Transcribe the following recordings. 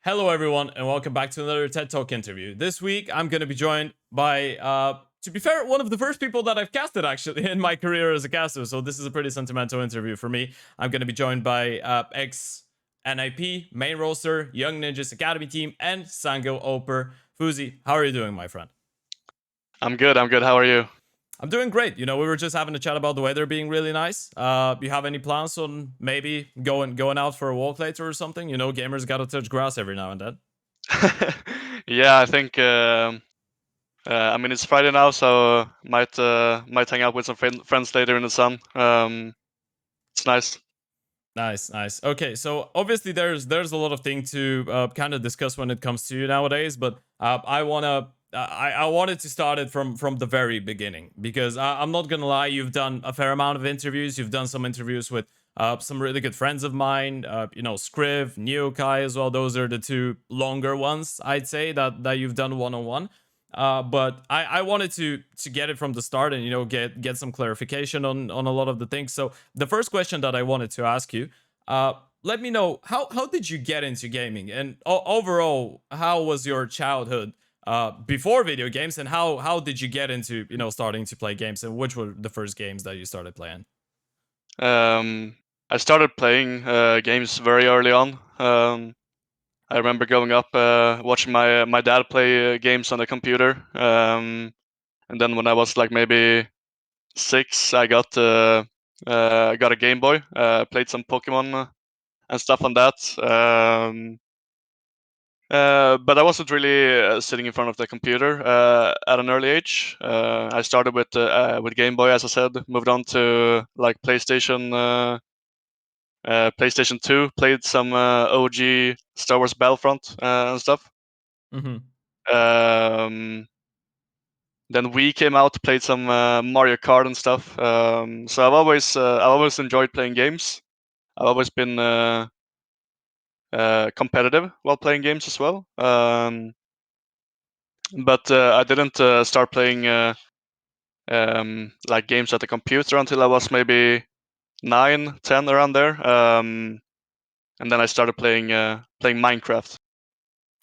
Hello, everyone, and welcome back to another TED Talk interview. This week, I'm going to be joined by, to be fair, one of the first people that I've casted actually in my career as a caster. So this is a pretty sentimental interview for me. I'm going to be joined by ex NIP main roster, Young Ninjas Academy team, and Sangal AWP. phzy, how are you doing, my friend? I'm good. How are you? I'm doing great. You know, we were just having a chat about the weather being really nice. You have any plans on maybe going out for a walk later or something? You know, gamers gotta touch grass every now and then. Yeah, I think. I mean, it's Friday now, so might hang out with some friends later in the sun. It's nice. Nice. Okay, so obviously there's a lot of things to kind of discuss when it comes to you nowadays, but I wanted to start it from the very beginning because I'm not gonna lie, you've done a fair amount of interviews. You've done some interviews with some really good friends of mine. You know, Scriv, Neokai as well. Those are the two longer ones I'd say that you've done one on one. But I wanted to get it from the start and get some clarification on a lot of the things. So the first question that I wanted to ask you, let me know how did you get into gaming, and overall how was your childhood before video games, and how did you get into starting to play games, and which were the first games that you started playing? Um, I started playing games very early on. I remember growing up watching my dad play games on the computer. And then when I was like maybe 6, I got a Game Boy. Played some Pokemon and stuff on that. But I wasn't really sitting in front of the computer at an early age. I started with Game Boy, as I said. Moved on to like PlayStation 2. Played some OG Star Wars Battlefront and stuff. Mm-hmm. Um, then Wii came out. Played some Mario Kart and stuff. So I've always enjoyed playing games. I've always been competitive while playing games as well. But I didn't start playing like games at the computer until I was maybe 9, 10 around there. And then I started playing Minecraft.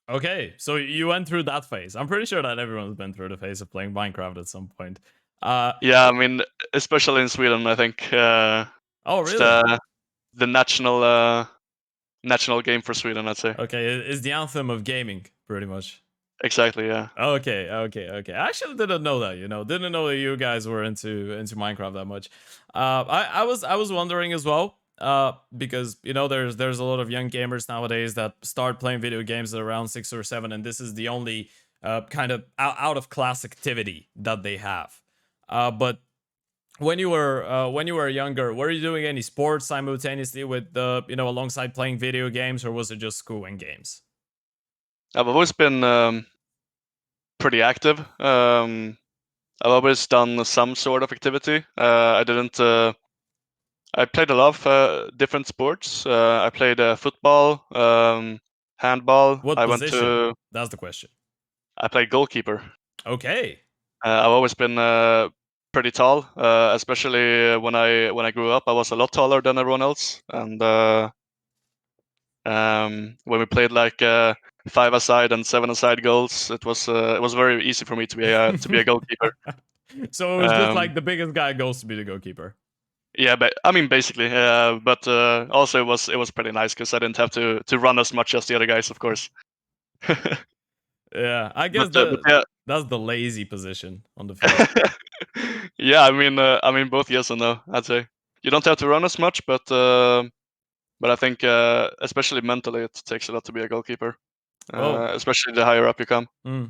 Okay, so you went through that phase. I'm pretty sure that everyone's been through the phase of playing Minecraft at some point. uh Yeah, I mean, especially in Sweden, I think oh, it's really? the national game for Sweden, I'd say. Okay, it's the anthem of gaming, pretty much. Exactly, yeah. Okay. I actually didn't know that. Didn't know that you guys were into Minecraft that much. I was wondering as well. Because there's a lot of young gamers nowadays that start playing video games at around 6 or 7, and this is the only kind of out of class activity that they have. But when you were younger, were you doing any sports simultaneously with alongside playing video games, or was it just school and games? I've always been pretty active. I've always done some sort of activity. I didn't. I played a lot of different sports. I played football, handball. What position? That's the question. I played goalkeeper. Okay. I've always been pretty tall, especially when I grew up. I was a lot taller than everyone else, and when we played like 5-a-side and 7-a-side goals, it was very easy for me to be a goalkeeper. So it was just Um, like the biggest guy goes to be the goalkeeper. yeah, but I mean basically, but also it was pretty nice because I didn't have to run as much as the other guys, of course. Yeah, I guess But yeah. that's the lazy position on the field. Yeah, I mean both yes and no. I'd say you don't have to run as much, but I think especially mentally it takes a lot to be a goalkeeper, Well, especially the higher up you come. mm,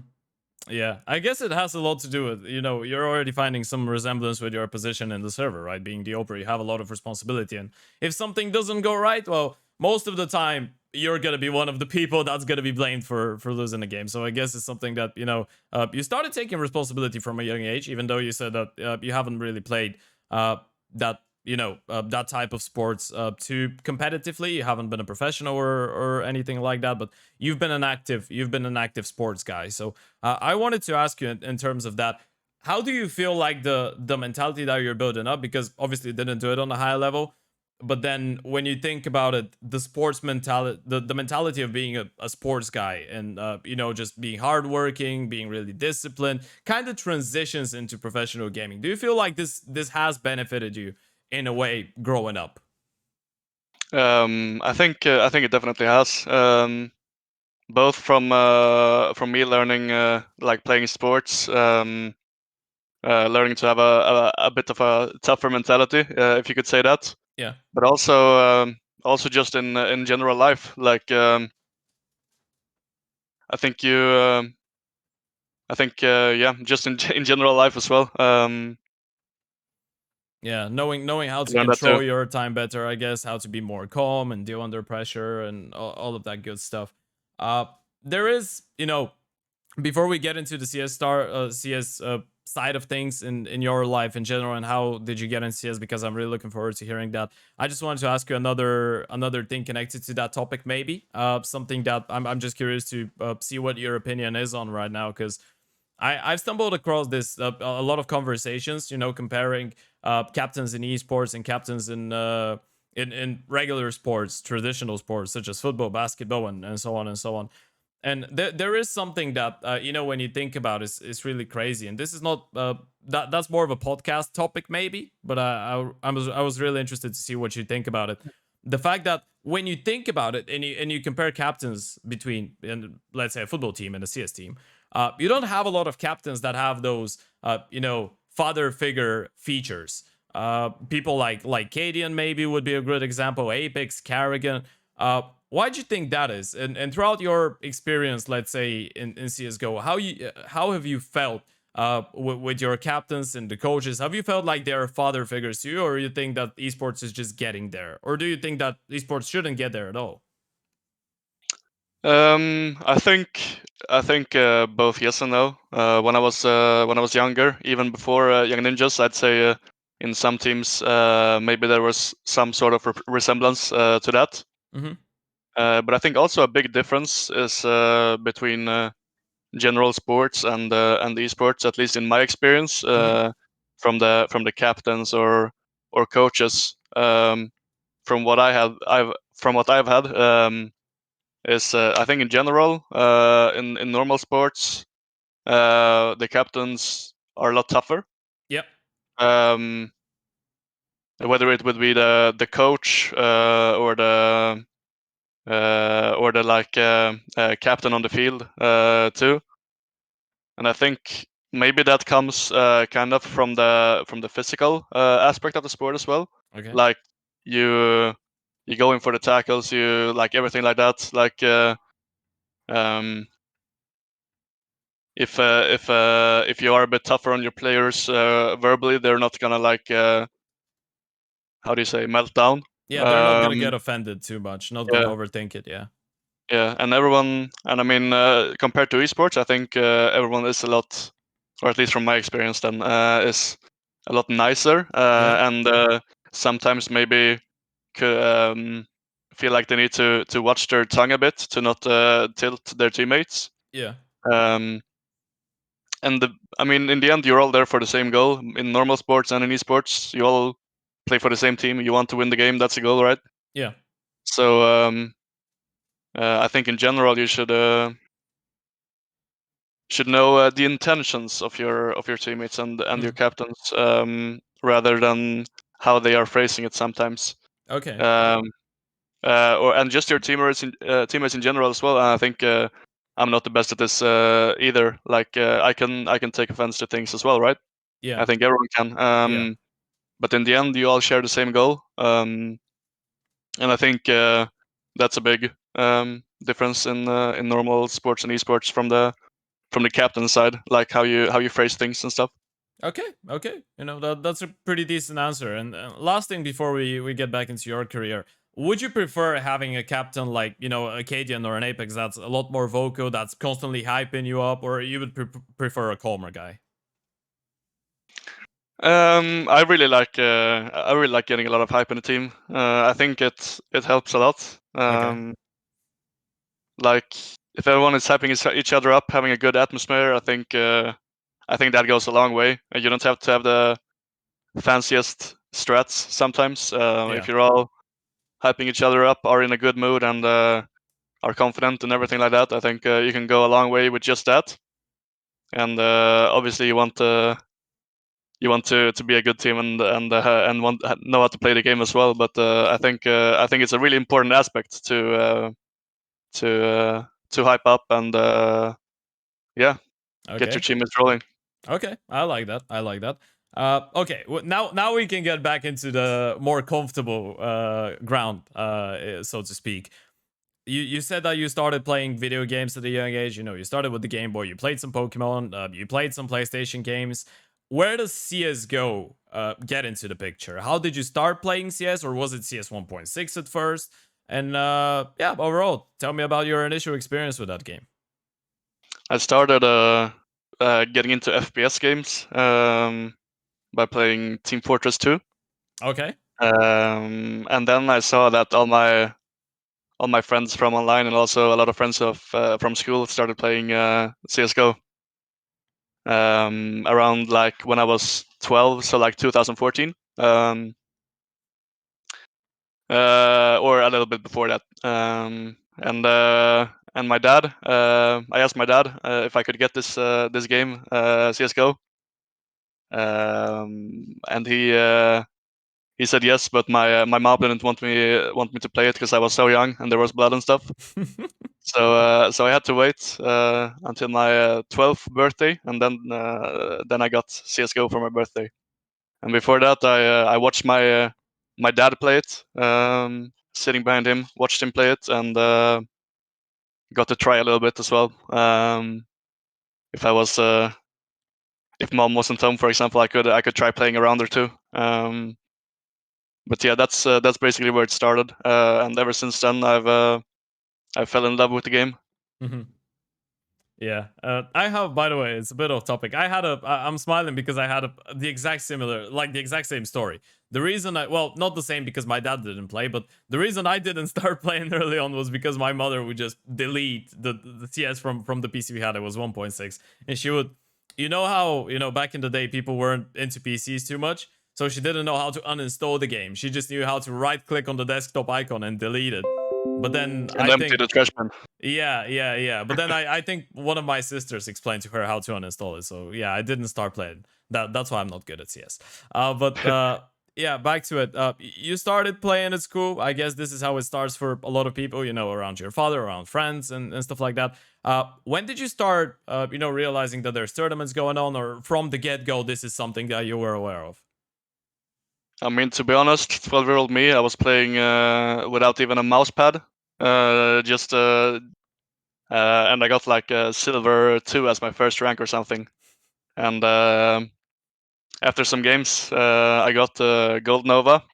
yeah, I guess it has a lot to do with you're already finding some resemblance with your position in the server, right? Being the Oprah, you have a lot of responsibility, and if something doesn't go right, well, most of the time you're gonna be one of the people that's gonna be blamed for losing the game. So I guess it's something that you started taking responsibility from a young age, even though you said that you haven't really played that that type of sports too competitively. You haven't been a professional or anything like that, but you've been an active sports guy. So I wanted to ask you in terms of that, how do you feel like the mentality that you're building up? Because obviously you didn't do it on a high level. but then when you think about it, the sports mentality, the mentality of being a sports guy, and just being hardworking, being really disciplined, kind of transitions into professional gaming. Do you feel like this has benefited you in a way growing up? I think it definitely has. Both from me learning like playing sports, learning to have a bit of a tougher mentality, if you could say that. Yeah. But also just in general life, like I think you I think yeah, just in in general life as well. Yeah, knowing how to Learn that too. control your time better, I guess, how to be more calm and deal under pressure and all of that good stuff. Uh, there is, before we get into the CS side of things in your life in general, and how did you get in CS? Because I'm really looking forward to hearing that. I just wanted to ask you another thing connected to that topic, maybe something that I'm just curious to see what your opinion is on right now, because I've stumbled across this a lot of conversations, comparing captains in esports and captains in regular sports, traditional sports such as football, basketball, and so on and so on. And there is something that when you think about is really crazy. And this is not that's more of a podcast topic maybe, but I was really interested to see what you think about it. The fact that when you think about it and you compare captains between, let's say, a football team and a CS team, you don't have a lot of captains that have those father figure features. People like Cadian maybe would be a good example. Apex, Carrigan. Why do you think that is? And throughout your experience, let's say in CS:GO, how have you felt with your captains and the coaches? Have you felt like they're father figures to you, or you think that esports is just getting there, or do you think that esports shouldn't get there at all? I think both yes and no. When I was younger, even before Young Ninjas, I'd say in some teams maybe there was some sort of resemblance to that. Mm-hmm. But I think also a big difference is between general sports and esports, at least in my experience, Mm-hmm. from the captains or coaches. From what I've had. Is I think in general in normal sports the captains are a lot tougher. Yep. Um, Whether it would be the coach or the like captain on the field too. And I think maybe that comes kind of from the physical aspect of the sport as well. Okay. Like you go in for the tackles, you like everything like that. Like um, if you are a bit tougher on your players verbally, they're not gonna like how do you say melt down. Yeah, they're not gonna Um, get offended too much. Not gonna yeah, overthink it. Yeah. yeah, and everyone, and I mean compared to esports, I think everyone is a lot, or at least from my experience, then is a lot nicer Yeah. and sometimes maybe feel like they need to watch their tongue a bit to not tilt their teammates. Yeah. Um, and I mean, in the end, you're all there for the same goal. In normal sports and in esports, you all play for the same team. You want to win the game. That's the goal, right? Yeah. So I think in general, you should know the intentions of your teammates and your Mm. captains rather than how they are phrasing it sometimes. Okay. Um, or and just your teammates in general as well. And I think I'm not the best at this either. Like I can take offense to things as well, right? Yeah. I think everyone can. Yeah. But in the end, you all share the same goal, and I think that's a big difference in normal sports and esports from the captain side, like how you phrase things and stuff. Okay. Okay. That's a pretty decent answer. And last thing before we get back into your career, would you prefer having a captain like a Cadian or an Apex that's a lot more vocal, that's constantly hyping you up, or you would prefer a calmer guy? I really like getting a lot of hype in the team. I think it helps a lot. Okay. Like if everyone is hyping each other up, having a good atmosphere, I think that goes a long way. You don't have to have the fanciest strats sometimes. Yeah. If you're all hyping each other up, are in a good mood, and are confident and everything like that, I think you can go a long way with just that. And obviously, you want to be a good team and want know how to play the game as well. But I think it's a really important aspect to hype up and yeah, get your Okay. teammates rolling. Okay. I like that. I like that. Okay. Now we can get back into the more comfortable ground, so to speak. You said that you started playing video games at a young age. You know, you started with the Game Boy. You played some Pokemon. You played some PlayStation games. Where does CS:GO get into the picture? How did you start playing CS, or was it CS 1.6 at first? And yeah, overall, tell me about your initial experience with that game. I started getting into FPS games by playing Team Fortress 2, Okay. and then I saw that all my friends from online and also a lot of friends of from school started playing CS:GO around like when I was 12, so like 2014, or a little bit before that. And my dad, I asked my dad if I could get this game CS:GO, and he said yes, but my mom didn't want me to play it because I was so young and there was blood and stuff. So I had to wait until my 12th birthday, and then I got CS:GO for my birthday. And before that, I watched my dad play it, sitting behind him, watched him play it, and got to try a little bit as well. If I was if mom wasn't home, for example, I could try playing around her too. But yeah, that's basically where it started, and ever since then, I fell in love with the game. Mhm. Yeah, I have. By the way, it's a bit off topic. I'm smiling because I had the exact similar, like the exact same story. The reason well, not the same because my dad didn't play, but the reason I didn't start playing early on was because my mother would just delete the CS from the PC we had. It was 1.6, and she would, you know how back in the day people weren't into PCs too much, so she didn't know how to uninstall the game. She just knew how to right click on the desktop icon and delete it. But then And I empty think the trash bin. yeah. But then I think one of my sisters explained to her how to uninstall it. So yeah, I didn't start playing. That's why I'm not good at CS. But yeah, back to it. You started playing at school. I guess this is how it starts for a lot of people. Around your father, around friends, and stuff like that. When did you start? Realizing that there's tournaments going on, or from the get go, this is something that you were aware of. I mean, to be honest, 12-year-old me, I was playing without even a mouse pad. Just and I got like a silver 2 as my first rank or something. And after some games, I got gold nova,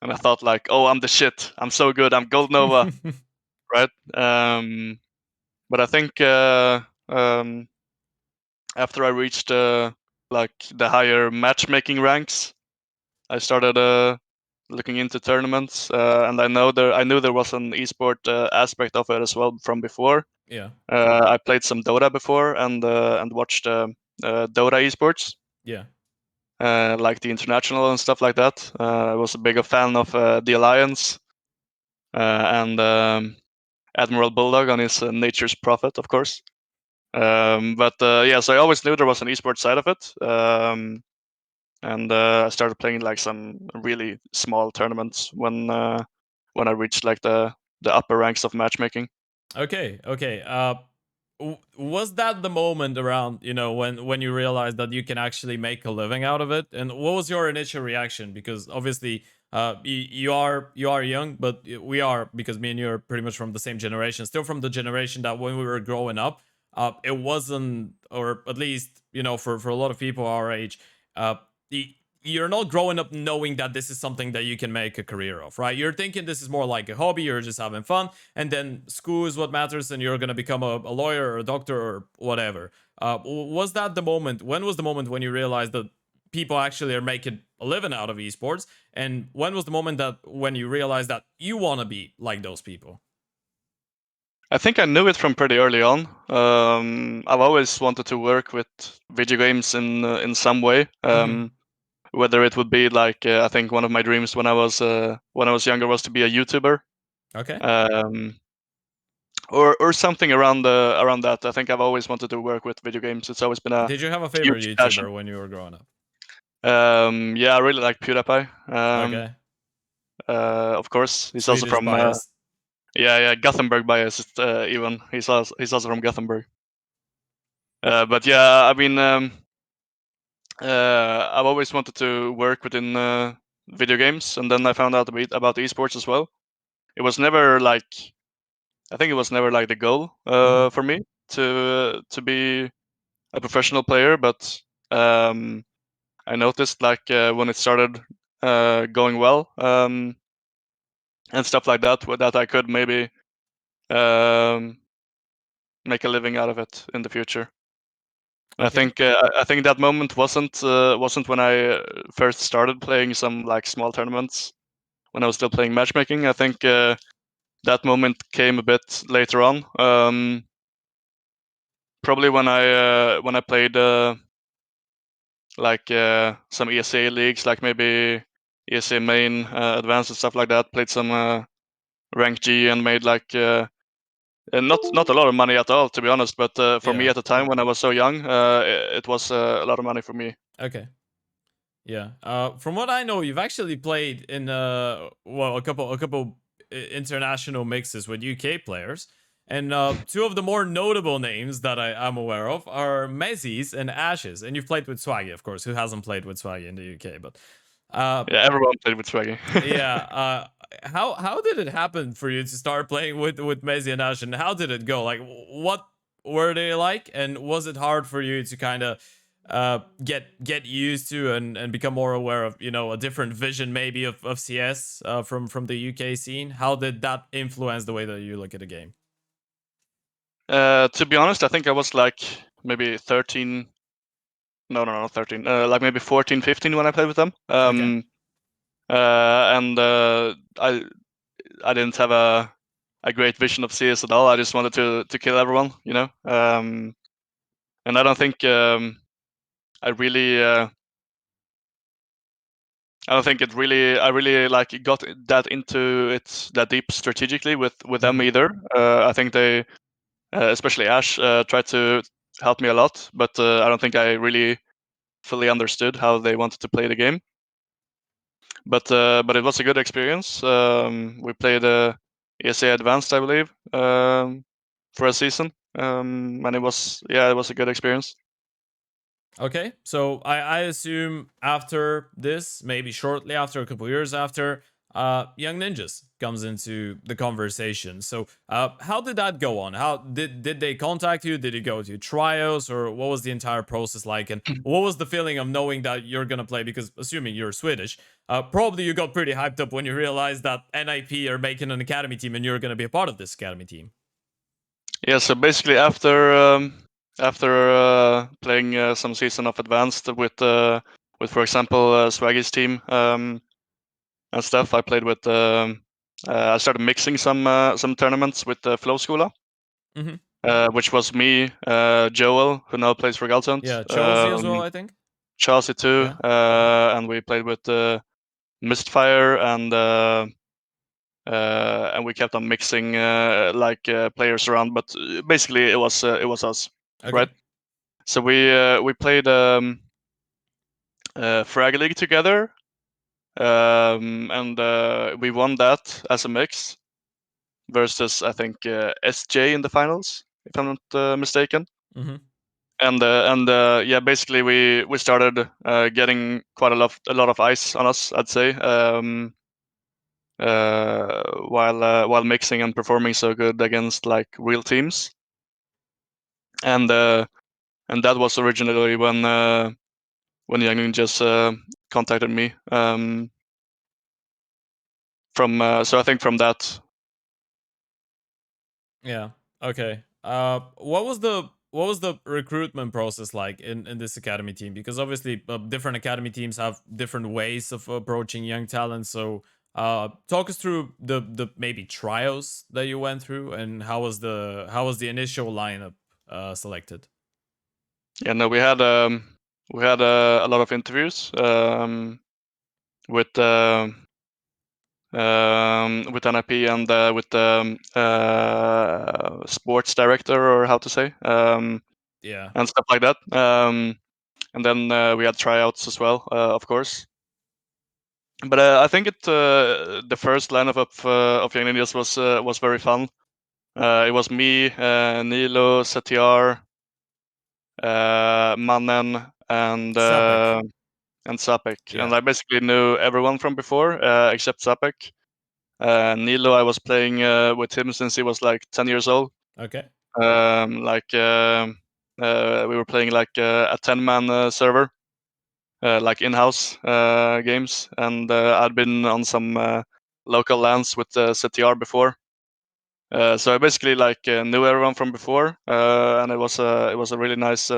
and I thought like, oh, I'm the shit. I'm so good. I'm gold nova, right? But I think after I reached like the higher matchmaking ranks, I started looking into tournaments, and I knew there was an esport aspect of it as well from before. Yeah, I played some Dota before and watched Dota esports, yeah, like the international and stuff like that. I was a bigger fan of the Alliance and Admiral Bulldog on his Nature's Prophet, of course. But yeah, so I always knew there was an esports side of it. And I started playing like some really small tournaments when I reached like the upper ranks of matchmaking. okay. Was that the moment around when you realized that you can actually make a living out of it, and what was your initial reaction? Because obviously you are young, but we are, because me and you are pretty much from the same generation, still from the generation that when we were growing up, it wasn't, or at least for a lot of people our age, uh you're not growing up knowing that this is something that you can make a career of, right? You're thinking this is more like a hobby, you're just having fun, and then school is what matters, and you're going to become a lawyer or a doctor or whatever. Was that the moment? When was the moment when you realized that people actually are making a living out of esports? And when was the moment that when you realized that you want to be like those people? I think I knew it from pretty early on. I've always wanted to work with video games in some way. Hmm. whether it would be like I think one of my dreams when I was younger was to be a YouTuber, Okay. um, or something around that. I think I've always wanted to work with video games. It's always been a Did you have a favorite huge passion. YouTuber when you were growing up? Yeah, I really like PewDiePie. Okay. Of course, he's also Swedish from bias. yeah, Gothenburg bias. Even he's also from Gothenburg. But yeah, I mean, I've always wanted to work within video games, and then I found out a bit about esports as well. It was never like I think it was never like the goal Mhm. for me to be a professional player, but um, I noticed like when it started going well and stuff like that, that I could maybe um, make a living out of it in the future. And Okay. I think that moment wasn't when I first started playing some like small tournaments when I was still playing matchmaking. I think that moment came a bit later on. Probably when I played like some ESA leagues, like maybe ESA main, advanced and stuff like that. Played some rank G and made like not a lot of money at all, to be honest. But for me Yeah. at the time when I was so young, it was a lot of money for me. Okay. Yeah. From what I know, you've actually played in well, a couple international mixes with UK players, and two of the more notable names that am aware of are Mezzies and Ashes. And you've played with Swaggy, of course. Who hasn't played with Swaggy in the UK? But Yeah, everyone played with Swaggy. yeah. How did it happen for you to start playing with Mezzi and Ash, and how did it go? Like, what were they like, and was it hard for you to kind of get used to and become more aware of a different vision maybe of CS from the UK scene? How did that influence the way that you look at the game? To be honest, I think I was like maybe 13. No, no, no, 13. Like maybe 14, 15 when I played with them. Okay. And I didn't have a great vision of CS at all. I just wanted to kill everyone, you know. And I don't think I really I don't think I really like got that into it that deep strategically with them Hmm. either. I think they, especially Ash, tried to help me a lot, but I don't think I really fully understood how they wanted to play the game. But it was a good experience. We played ESA Advanced, I believe, for a season, and it was a good experience. Okay, so I assume after this, maybe shortly after, a couple years after, Young Ninjas comes into the conversation. So how did that go on? How did they contact you? Did you go to trials, or what was the entire process like? And what was the feeling of knowing that you're gonna play? Because assuming you're Swedish, probably you got pretty hyped up when you realized that NIP are making an academy team and you're gonna be a part of this academy team. Yeah, so basically after playing some season of Advanced with for example Swaggy's team and stuff, I played with. I started mixing some tournaments with Flow School, Hmm. which was me, Joel, who now plays for Galtant, Yeah, Chelsea as well, I think. Chelsea too, Yeah. and we played with Mistfire and we kept on mixing players around, but basically it was us, Okay. right? So we played Frag League together, and we won that as a mix versus I think SJ in the finals, if I'm not mistaken. Hmm. And yeah, basically we started getting quite a lot of ice on us, I'd say, while mixing and performing so good against like real teams. And that was originally when Young Ninjas contacted me. From so I think from that. Yeah. Okay. What was the recruitment process like in this academy team? Because obviously, different academy teams have different ways of approaching young talent. So, talk us through the maybe trials that you went through, and how was the initial lineup selected? Yeah, no, we had we had a lot of interviews with NIP and with the sports director, or how to say, Yeah. and stuff like that. And then we had tryouts as well, of course. But I think the first lineup of Young Ninjas was very fun. It was me, Nilo, Satyar, Mannen, Sapek. and Sapek, Yeah. and I basically knew everyone from before except Sapek. Nilo, I was playing with him since he was like 10 years old. Okay. Like we were playing like a 10-man server, like in-house games, and I'd been on some local lands with CTR before. So I basically like knew everyone from before, and it was a really nice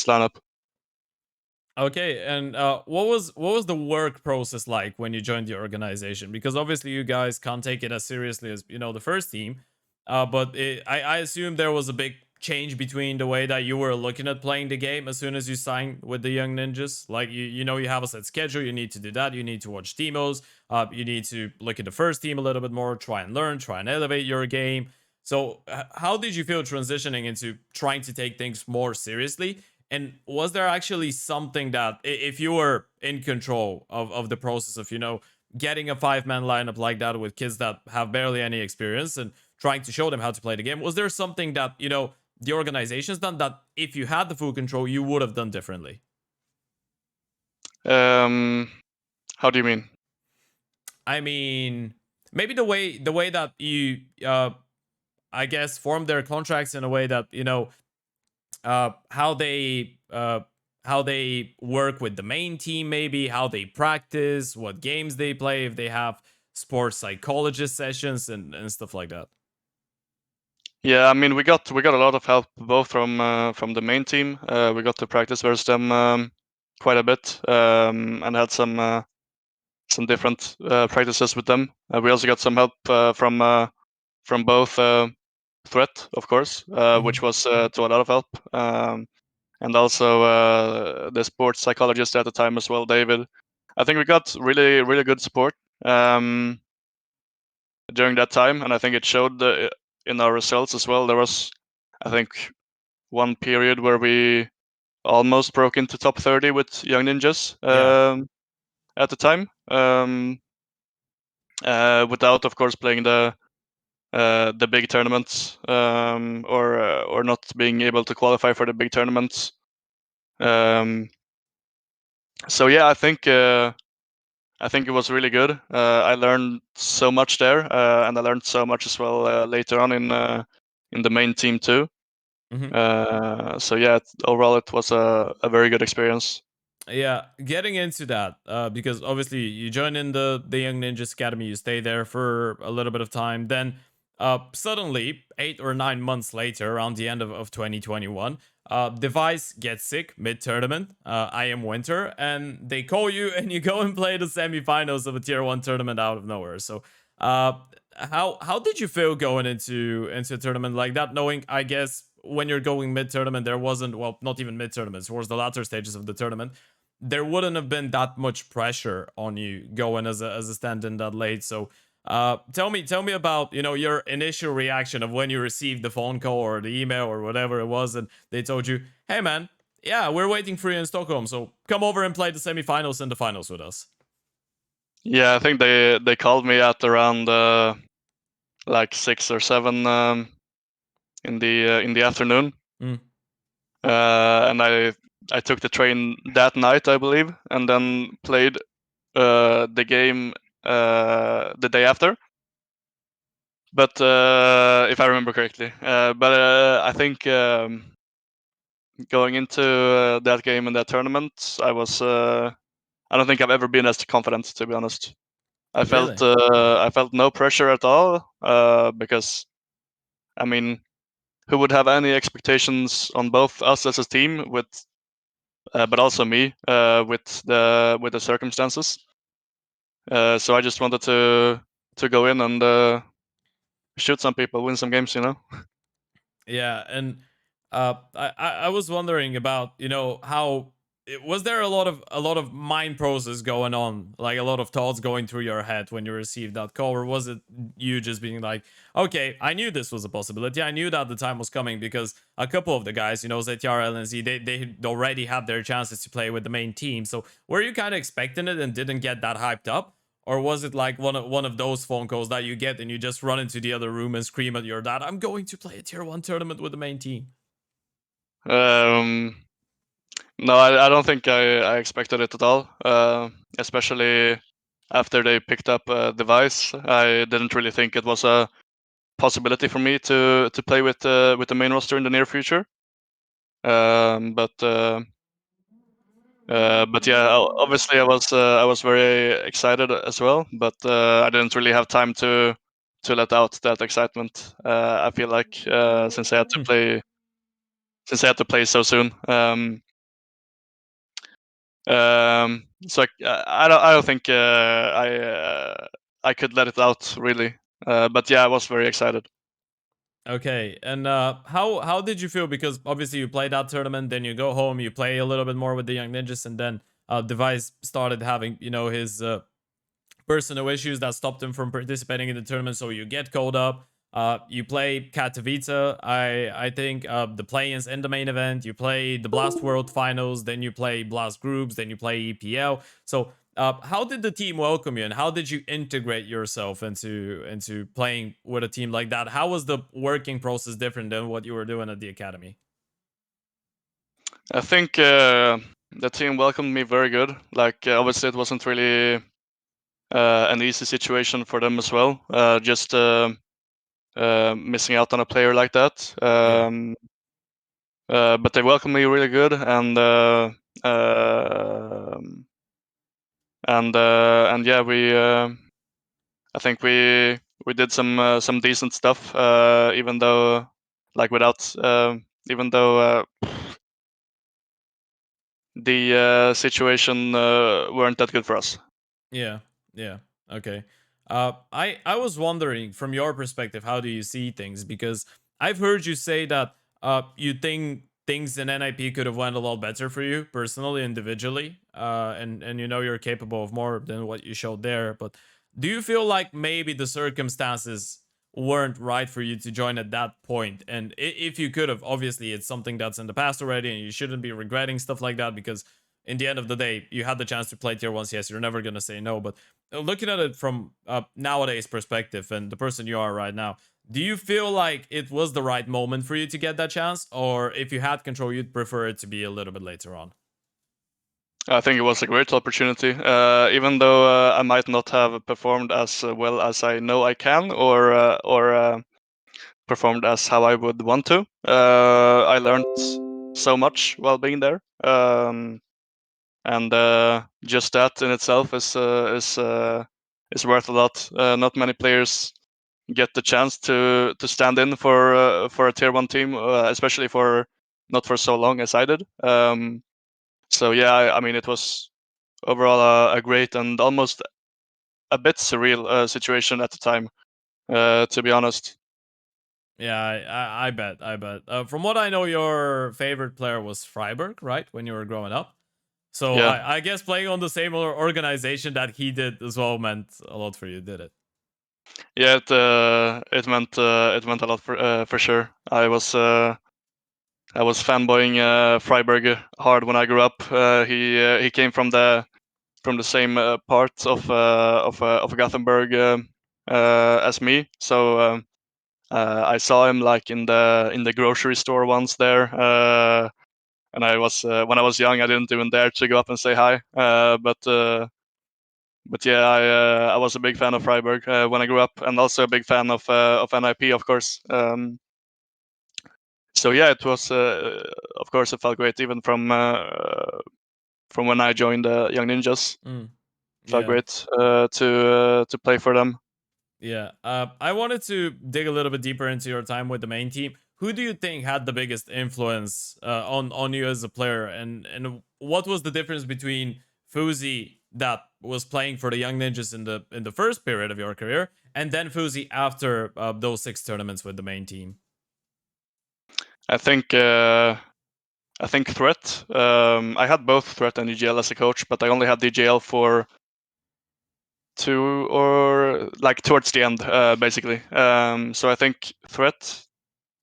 lineup. Okay, and what was the work process like when you joined the organization? Because obviously you guys can't take it as seriously as the first team, but I assume there was a big change between the way that you were looking at playing the game as soon as you signed with the Young Ninjas. Like you have a set schedule, you need to do that, you need to watch demos, you need to look at the first team a little bit more, try and learn, try and elevate your game. So how did you feel transitioning into trying to take things more seriously? And was there actually something that, if you were in control of the process of, getting a 5-man lineup like that with kids that have barely any experience and trying to show them how to play the game, was there something that, the organization's done that if you had the full control, you would have done differently? Um, how do you mean? I mean, maybe the way that you, I guess, form their contracts in a way that, how they work with the main team, maybe how they practice, what games they play, if they have sports psychologist sessions and stuff like that. Yeah, I mean we got a lot of help both from the main team. We got to practice versus them quite a bit, and had some different practices with them. We also got some help from both Threat, of course, which Hmm. was to a lot of help, and also the sports psychologist at the time as well, David. I think we got really really good support um, during that time, and I think it showed in our results as well. There was, I think, one period where we almost broke into top 30 with Young Ninjas Yeah. at the time, without, of course, playing the big tournaments, or not being able to qualify for the big tournaments. Um, so yeah, I think it was really good. I learned so much there, and I learned so much as well later on in the main team too. Hmm. So yeah, overall it was a very good experience. Yeah, getting into that, because obviously you join in the Young Ninjas Academy, you stay there for a little bit of time, then suddenly 8 or 9 months later, around the end of 2021, Device gets sick mid tournament. I am Winter, and they call you, and you go and play the semifinals of a tier 1 tournament out of nowhere. So, uh, how did you feel going into a tournament like that, knowing, I guess, when you're going mid tournament, there wasn't, well, not even mid tournament, towards the latter stages of the tournament, there wouldn't have been that much pressure on you going as a stand-in that late. So tell me about your initial reaction of when you received the phone call or the email or whatever it was, and they told you, "Hey man, yeah, we're waiting for you in Stockholm, so come over and play the semifinals and the finals with us." Yeah, I think they called me at around like 6 or 7 in the afternoon, Mm. and I took the train that night, I believe, and then played the game the day after. But if I remember correctly, but I think going into that game and that tournament, I don't think I've ever been as confident, to be honest. Really? I felt no pressure at all, because I mean, who would have any expectations on both us as a team with, but also me with the circumstances. So I just wanted to go in and shoot some people, win some games, you know. Yeah, and I was wondering about, how was there a lot of mind process going on, like a lot of thoughts going through your head when you received that call, or was it you just being like, okay, I knew this was a possibility, I knew that the time was coming, because a couple of the guys, ZTR, LNZ, they already had their chances to play with the main team. So were you kind of expecting it and didn't get that hyped up? Or was it like one of those phone calls that you get and you just run into the other room and scream at your dad, I'm going to play a tier 1 tournament with the main team? Um, no, I don't think I expected it at all. Especially after they picked up Device, I didn't really think it was a possibility for me to play with the main roster in the near future. Um, but uh, but yeah, obviously I was very excited as well, but I didn't really have time to let out that excitement. I feel like since I had to play so soon. So I don't think I could let it out really. But yeah, I was very excited. Okay, and how did you feel? Because obviously you play that tournament, then you go home, you play a little bit more with the young ninjas, and then Device started having his personal issues that stopped him from participating in the tournament. So you get called up. You play Katowice. I think the play-ins in the main event. You play the Blast World Finals. Then you play Blast Groups. Then you play EPL. So how did the team welcome you, and how did you integrate yourself into playing with a team like that? How was the working process different than what you were doing at the academy? I think the team welcomed me very good. Like obviously it wasn't really an easy situation for them as well. Just missing out on a player like that. Yeah. But they welcomed me really good, um and yeah, I think we did some decent stuff, even though like without even though the situation weren't that good for us. Yeah, yeah. Okay. I was wondering from your perspective, how do you see things? Because I've heard you say that you think things in NIP could have went a lot better for you personally, individually, and you're capable of more than what you showed there. But do you feel like maybe the circumstances weren't right for you to join at that point? And if you could have, obviously, it's something that's in the past already, and you shouldn't be regretting stuff like that, because in the end of the day, you had the chance to play tier 1 CS. You're never going to say no. But looking at it from nowadays perspective and the person you are right now, do you feel like it was the right moment for you to get that chance? Or if you had control, you'd prefer it to be a little bit later on? I think it was a great opportunity, even though I might not have performed as well as I know I can, or performed as how I would want to. I learned so much while being there, and just that in itself is worth a lot. Not many players get the chance to stand in for a tier 1 team, especially for not for so long as I did. So yeah, I mean it was overall a great and almost a bit surreal situation at the time, to be honest. Yeah, I bet. I bet. From what I know, your favorite player was Freiburg, right? When you were growing up. So Yeah, I guess playing on the same organization that he did as well meant a lot for you, did it? yeah, it meant a lot for sure. I was fanboying Freiburg hard when I grew up. He came from the same part of Gothenburg as me, so I saw him like in the grocery store once there. And I was when I was young, I didn't even dare to go up and say hi. But yeah, I was a big fan of Freiburg when I grew up, and also a big fan of NIP, of course. So yeah, it was of course it felt great even from when I joined Young Ninjas. Mm, Felt yeah. great to play for them. Yeah. I wanted to dig a little bit deeper into your time with the main team. Who do you think had the biggest influence on you as a player, and what was the difference between phzy that was playing for the Young Ninjas in the first period of your career, and then phzy after those 6 tournaments with the main team? I think Threat. I had both Threat and DGL as a coach, but I only had DGL for towards the end, basically. So I think Threat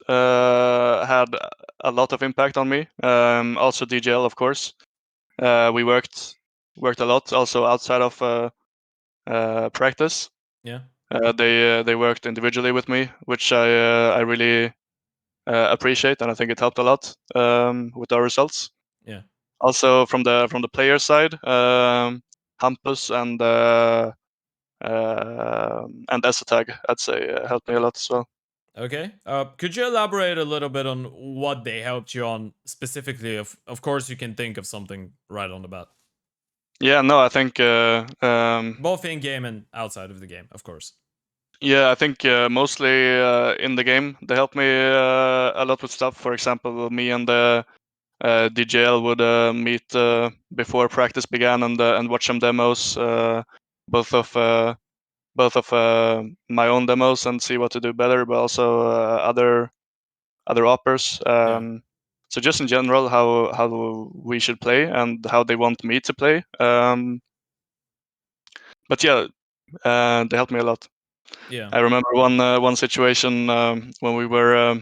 had a lot of impact on me. Also DGL, of course. We worked a lot, also outside of practice. Yeah. They worked individually with me, which I really appreciate, and I think it helped a lot with our results. Yeah. Also from the player side, Hampus and Esatag, I'd say helped me a lot as well. Okay. Could you elaborate a little bit on what they helped you on specifically? Of course, you can think of something right on the bat, Yeah, no, I think both in game and outside of the game, of course. yeah, I think mostly in the game they helped me a lot with stuff. For example, me and DJL would meet before practice began and watch some demos, both of my own demos and see what to do better, but also other oppers. Yeah. So just in general, how we should play and how they want me to play. But yeah, they helped me a lot. Yeah. I remember one situation when we were,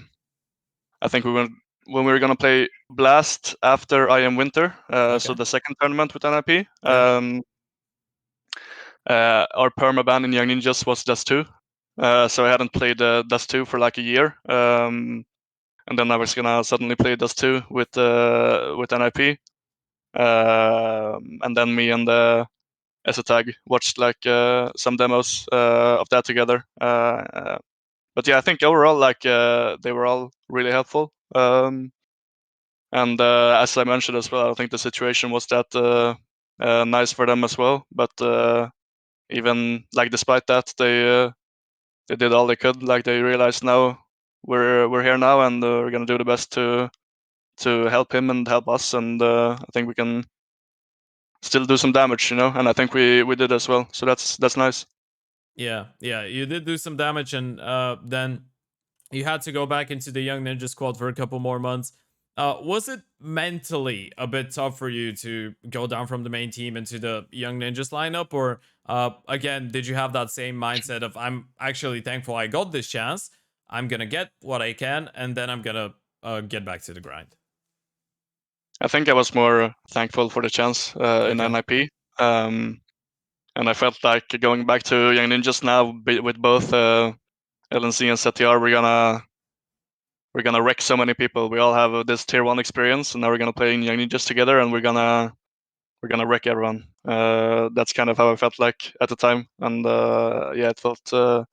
I think we were when we were gonna play Blast after I Am Winter, so Okay. the second tournament with NIP. Yeah. Our permaban in Young Ninjas was Dust 2, so I hadn't played Dust 2 for like a year. And then I was gonna suddenly play Dust 2 with NIP. And then me and Esotag watched like some demos of that together. But yeah, I think overall like they were all really helpful. And as I mentioned as well, I think the situation was that nice for them as well. But even like despite that, they did all they could. Like they realized now we're here now, and we're gonna do the best to help him and help us. And I think we can still do some damage, and I think we did as well. So that's nice. Yeah. Yeah. You did do some damage, and then you had to go back into the Young Ninja squad for a couple more months. Was it mentally a bit tough for you to go down from the main team into the Young Ninjas lineup? Or again, did you have that same mindset of I'm actually thankful I got this chance, I'm gonna get what I can, and then I'm gonna get back to the grind? I think I was more thankful for the chance in Okay. NIP. Um, and I felt like going back to Young Ninjas now with both LNC and CTR, we're gonna wreck so many people. We all have this tier 1 experience, and now we're gonna play in Young Ninjas together, and we're gonna wreck everyone. That's kind of how I felt like at the time, and yeah, it felt good.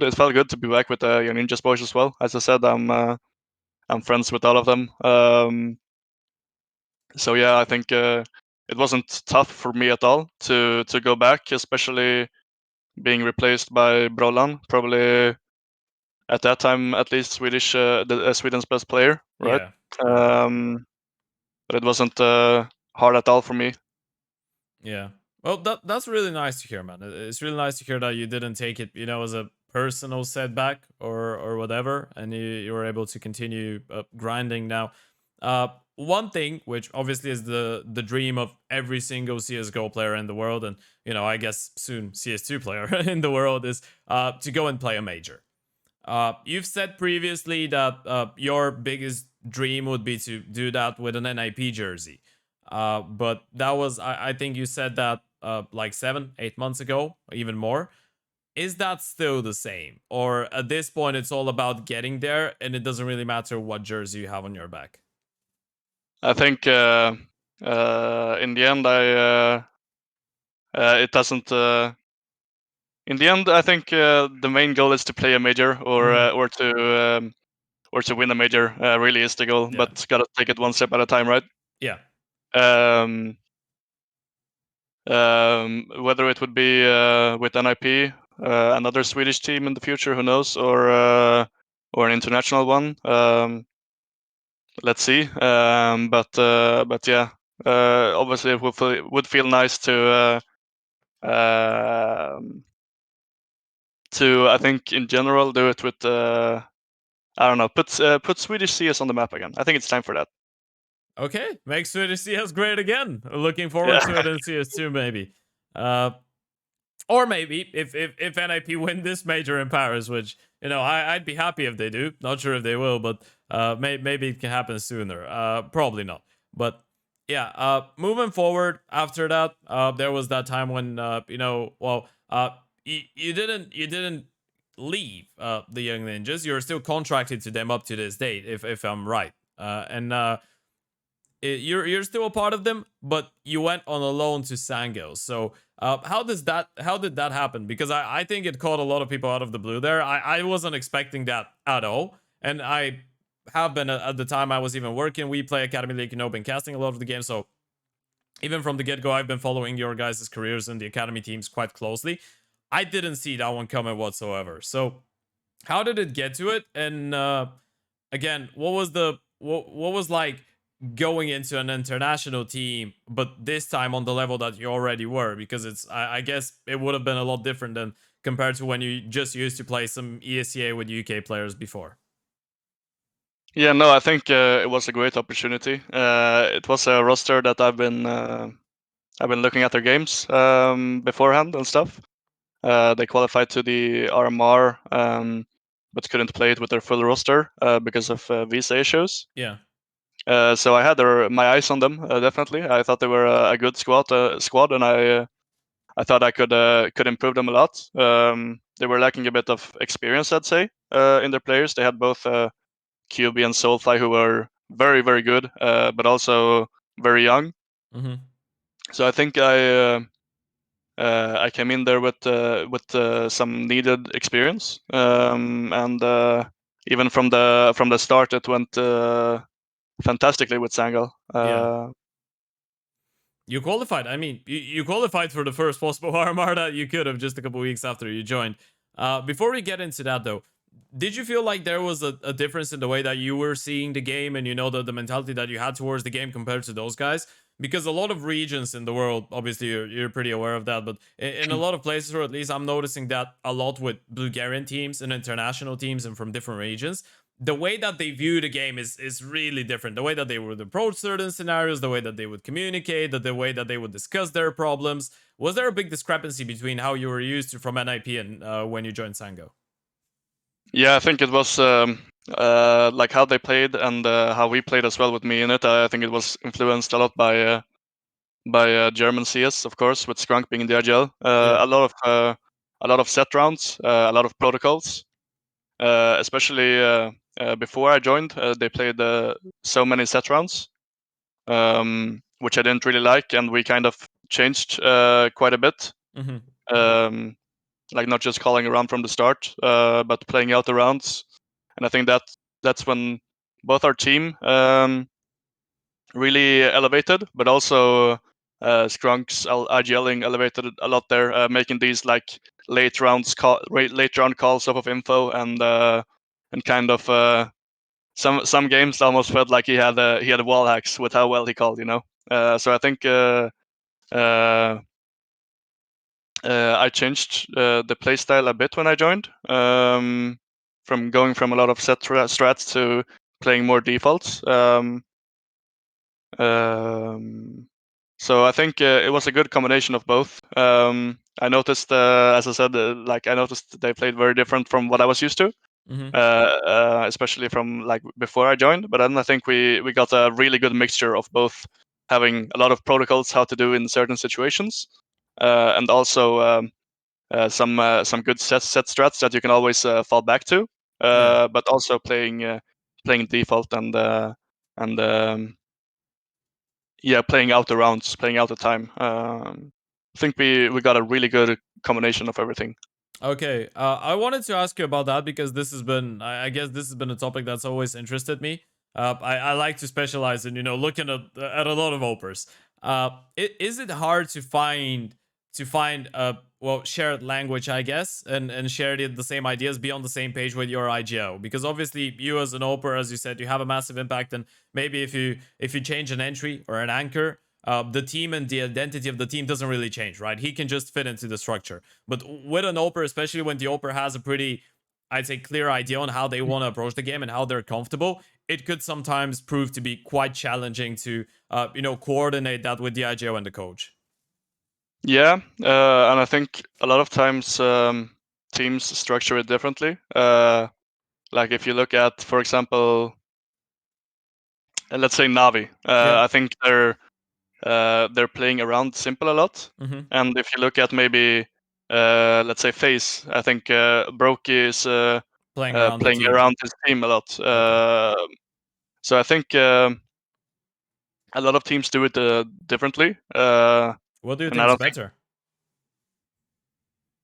It felt good to be back with the Young Ninjas boys as well. As I said, I'm friends with all of them. So yeah, I think it wasn't tough for me at all to go back, especially being replaced by Brolan, probably at that time at least Sweden's best player, right? Yeah. Yeah. Um, but it wasn't hard at all for me. Yeah. Well, that's really nice to hear, man. It's really nice to hear that you didn't take it, as a personal setback or whatever, and you were able to continue grinding. Now, one thing which obviously is the dream of every single CS:GO player in the world, and I guess soon CS2 player in the world, is to go and play a major. You've said previously that your biggest dream would be to do that with an NIP jersey. But that was, I think you said that like 7, 8 months ago, even more. Is that still the same? Or at this point, it's all about getting there and it doesn't really matter what jersey you have on your back? I think in the end, it doesn't. In the end, I think the main goal is to play a major Hmm. or to win a major. Really is the goal, Yeah. but gotta take it one step at a time, right? Yeah. Um, whether it would be with NIP, another Swedish team in the future, who knows, or an international one. Let's see. But yeah, obviously it would feel nice um, to I think in general do it with I don't know. Put Swedish CS on the map again. I think it's time for that. Okay, make Swedish CS great again. Looking forward Yeah. to it in CS2 maybe. Uh, or maybe if NIP win this major in Paris, which I'd be happy if they do. Not sure if they will, but maybe it can happen sooner. Probably not. But yeah, moving forward after that, there was that time when you didn't leave the Young Ninjas. You're still contracted to them up to this date, if I'm right. And you're still a part of them, but you went on a loan to Sangal. So how did that happen? Because I think it caught a lot of people out of the blue there. I wasn't expecting that at all, and I have been at the time I was even working. We play Academy League and Open casting a lot of the games, so even from the get go, I've been following your guys' careers in the academy teams quite closely. I didn't see that one coming whatsoever. So how did it get to it? And again, what was like going into an international team, but this time on the level that you already were? Because I guess it would have been a lot different than compared to when you just used to play some ESCA with UK players before. Yeah, no, I think it was a great opportunity. It was a roster that I've been looking at their games beforehand and stuff. They qualified to the RMR, but couldn't play it with their full roster because of visa issues. Yeah. So I had my eyes on them definitely. I thought they were a good squad, and I thought I could improve them a lot. They were lacking a bit of experience, I'd say, in their players. They had both QB and Soulfly, who were very very good, but also very young. Mm-hmm. So I think I came in there with some needed experience, and even from the start, it went fantastically with Sangal. Yeah. You qualified. I mean, you qualified for the first possible RMR that you could have just a couple weeks after you joined. Before we get into that, though, did you feel like there was a difference in the way that you were seeing the game and the mentality that you had towards the game compared to those guys? Because a lot of regions in the world, obviously you're pretty aware of that, but in a lot of places, or at least I'm noticing that a lot with Bulgarian teams and international teams and from different regions, the way that they view the game is really different. The way that they would approach certain scenarios, the way that they would communicate, the way that they would discuss their problems. Was there a big discrepancy between how you were used to from NIP and when you joined Sango? Yeah, I think it was like how they played and how we played as well with me in it. I think it was influenced a lot by German CS, of course, with Skrunk being in the IGL. Yeah. A lot of set rounds, a lot of protocols. Especially before I joined, they played so many set rounds, which I didn't really like, and we kind of changed quite a bit. Mm-hmm. Um, like not just calling around from the start, but playing out the rounds. And I think that's when both our team really elevated, but also Skrunk's IGLing elevated a lot there, making these like late round calls off of info and kind of some games almost felt like he had wall hacks with how well he called, you know. So I think uh, I changed the playstyle a bit when I joined, from going from a lot of set strats to playing more defaults. Um, so I think it was a good combination of both. I noticed, as I said, like I noticed they played very different from what I was used to, Mm-hmm. especially from like before I joined. But then I think we got a really good mixture of both having a lot of protocols how to do in certain situations, and also some good set strats that you can always fall back to, Yeah. but also playing default and yeah, playing out the rounds, playing out the time. I think we got a really good combination of everything. Okay, I wanted to ask you about that because this has been, I guess, this has been a topic that's always interested me. I like to specialize in, looking at a lot of opers. Is it hard to find a shared language, I guess, and share the same ideas, be on the same page with your IGO? Because obviously, you as an oper, as you said, you have a massive impact, and maybe if you change an entry or an anchor, the team and the identity of the team doesn't really change, right? He can just fit into the structure. But with an Oper, especially when the Oper has a pretty I'd say, clear idea on how they want to approach the game and how they're comfortable, it could sometimes prove to be quite challenging to, coordinate that with the IGO and the coach. Yeah, and I think a lot of times teams structure it differently. Like if you look at, for example, let's say Navi, Yeah. I think they're playing around simple a lot. Mm-hmm. And if you look at maybe let's say FaZe, I think Brokey is Playing around the playing team. around his team a lot. Okay. So I think a lot of teams do it differently. What do you And I think is don't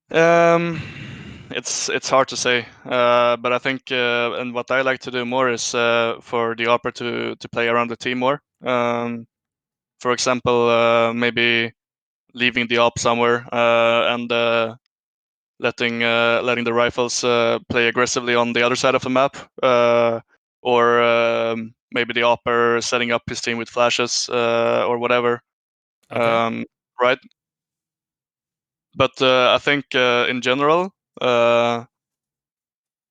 think better? it's hard to say, but I think and what I like to do more is for the opera to play around the team more. For example, maybe leaving the op somewhere and letting the rifles play aggressively on the other side of the map, or maybe the opper setting up his team with flashes or whatever. Okay. Right, but I think in general.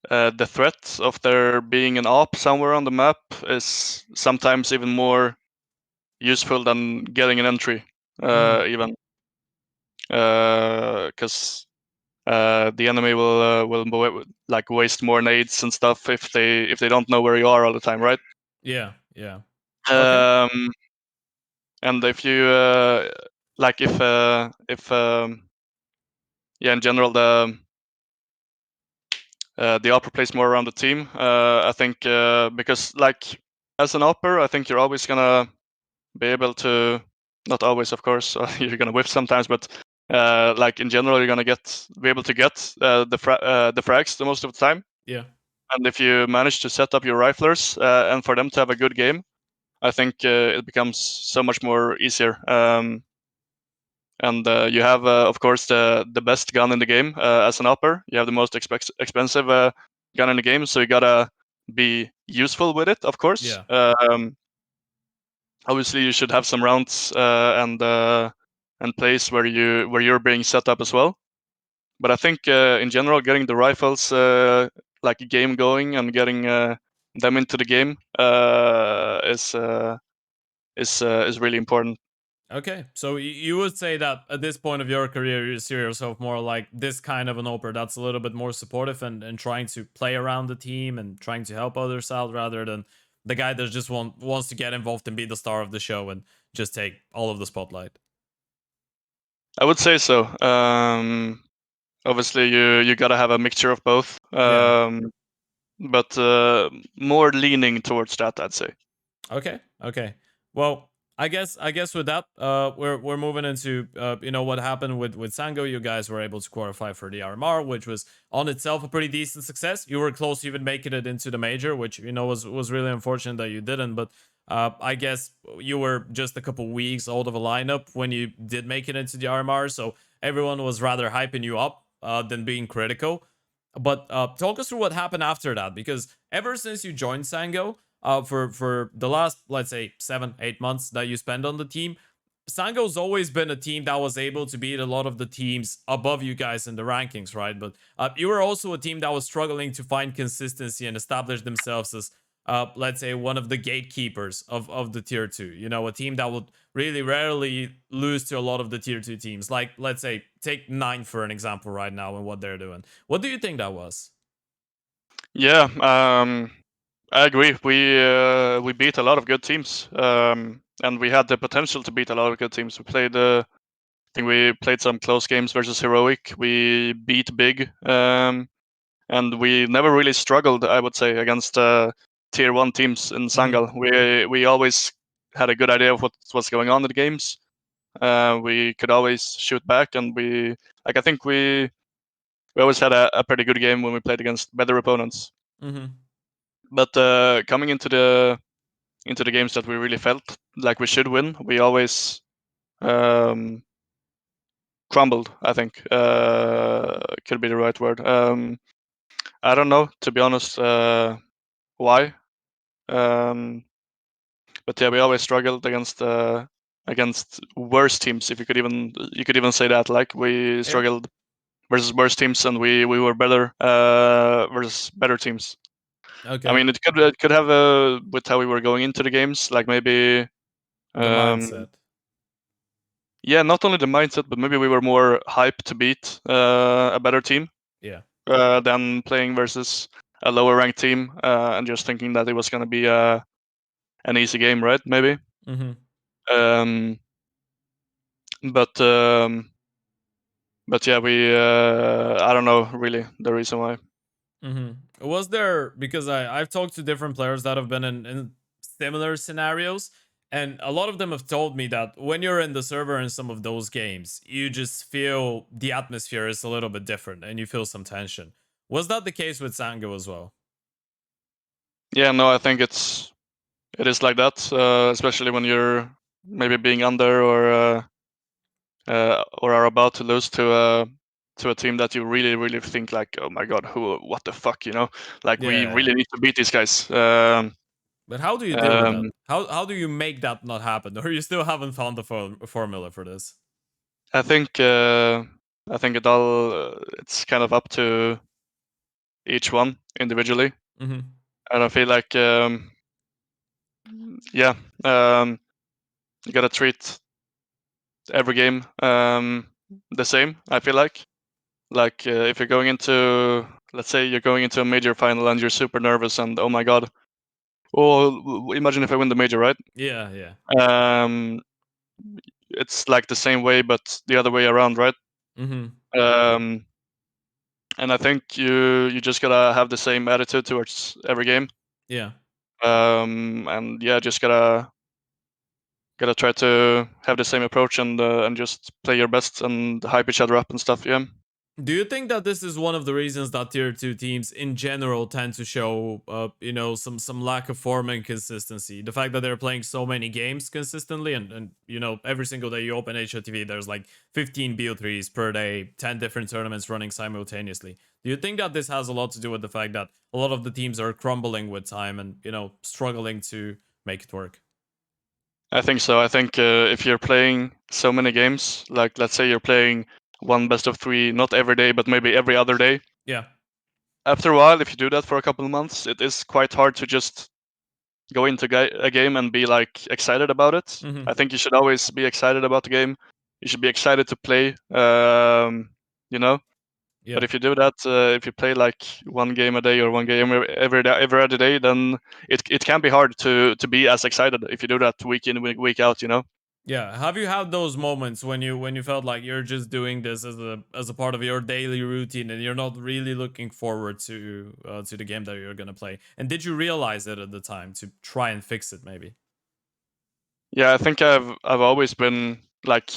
The threat of there being an op somewhere on the map is sometimes even more useful than getting an entry, Mm-hmm. even because the enemy like waste more nades and stuff if they don't know where you are all the time, right? Yeah. Yeah. Okay. Um, and if you like if yeah, in general the opera plays more around the team. I think because like as an opera, I think you're always gonna be able to, not always of course, you're gonna whiff sometimes, but like in general you're gonna be able to get the frags the most of the time. Yeah. And if you manage to set up your riflers and for them to have a good game, I think it becomes so much more easier. And you have of course the best gun in the game as an upper. You have the most expensive gun in the game, so you gotta be useful with it, of course. Yeah. Obviously you should have some rounds and plays where you're being set up as well. But I think in general, getting the rifles like a game going and getting them into the game is really important. Okay, so you would say that at this point of your career, you see yourself more like this kind of an opera that's a little bit more supportive and trying to play around the team and trying to help others out rather than the guy that just wants to get involved and be the star of the show and just take all of the spotlight. I would say so. Obviously, you gotta have a mixture of both, Yeah. but more leaning towards that, I'd say. Okay. Okay. Well, I guess with that, we're moving into what happened with Sango. You guys were able to qualify for the RMR, which was on itself a pretty decent success. You were close to even making it into the major, which was really unfortunate that you didn't. But I guess you were just a couple weeks old of a lineup when you did make it into the RMR, so everyone was rather hyping you up than being critical. But talk us through what happened after that, because ever since you joined Sango, for the last, let's say, 7-8 months that you spend on the team, Sango's always been a team that was able to beat a lot of the teams above you guys in the rankings, right? But you were also a team that was struggling to find consistency and establish themselves as, let's say, one of the gatekeepers of the tier two. A team that would really rarely lose to a lot of the tier two teams. Like, let's say, take Nine for an example right now and what they're doing. What do you think that was? Yeah, I agree. We beat a lot of good teams, and we had the potential to beat a lot of good teams. I think we played some close games versus Heroic. We beat big, and we never really struggled, I would say, against tier one teams in Mm-hmm. Sangal. We always had a good idea of what was going on in the games. We could always shoot back, and I think we always had a pretty good game when we played against better opponents. Mm-hmm. But coming into the games that we really felt like we should win, we always um, crumbled. I think could be the right word. I don't know, to be honest, why. Um, but yeah, we always struggled against worse teams. If you could even say that, like we Yeah. struggled versus worse teams, and we were better versus better teams. I Okay. mean, it could have with how we were going into the games, like maybe The um, mindset. yeah, not only the mindset, but maybe we were more hyped to beat a better team Yeah. than playing versus a lower ranked team and just thinking that it was going to be an easy game, right? Maybe. Mm-hmm. Um, but um, but yeah, we I don't know really the reason why. Was there, because I've talked to different players that have been in similar scenarios, and a lot of them have told me that when you're in the server in some of those games, you just feel the atmosphere is a little bit different and you feel some tension. Was that the case with Sango as well? Yeah, no, I think it is like that, especially when you're maybe being under or are about to lose to a team that you really think like, oh my god, what the fuck, like we Yeah. really need to beat these guys. But how do you deal with that? Um, How do you make that not happen? Or you still haven't found the formula for this? I think it's kind of up to each one individually, Mm-hmm. and I feel like yeah, um, you gotta treat every game the same. I feel like if you're going into, let's say you're going into a major final and you're super nervous and oh my god, imagine if I win the major, right? Yeah, yeah. Um, it's like the same way but the other way around, right? Mm-hmm. Um, and I think you just gotta have the same attitude towards every game. Yeah. And yeah, just gotta try to have the same approach and just play your best and hype each other up and stuff. Yeah. Do you think that this is one of the reasons that tier two teams in general tend to show, some lack of form and consistency? The fact that they're playing so many games consistently, and every single day you open HOTV, there's like 15 BO3s per day, 10 different tournaments running simultaneously. Do you think that this has a lot to do with the fact that a lot of the teams are crumbling with time and struggling to make it work? I think so. I think if you're playing so many games, like let's say you're playing one best of three, not every day, but maybe every other day. Yeah. After a while, if you do that for a couple of months, it is quite hard to just go into a game and be like excited about it. Mm-hmm. I think you should always be excited about the game. You should be excited to play. You know. But Yeah. if you do that, if you play like one game a day or one game every other day, then it can be hard to be as excited if you do that week in week out. Yeah. Have you had those moments when you felt like you're just doing this as a part of your daily routine and you're not really looking forward to the game that you're gonna play? And did you realize it at the time to try and fix it? Maybe. Yeah, I think I've always been like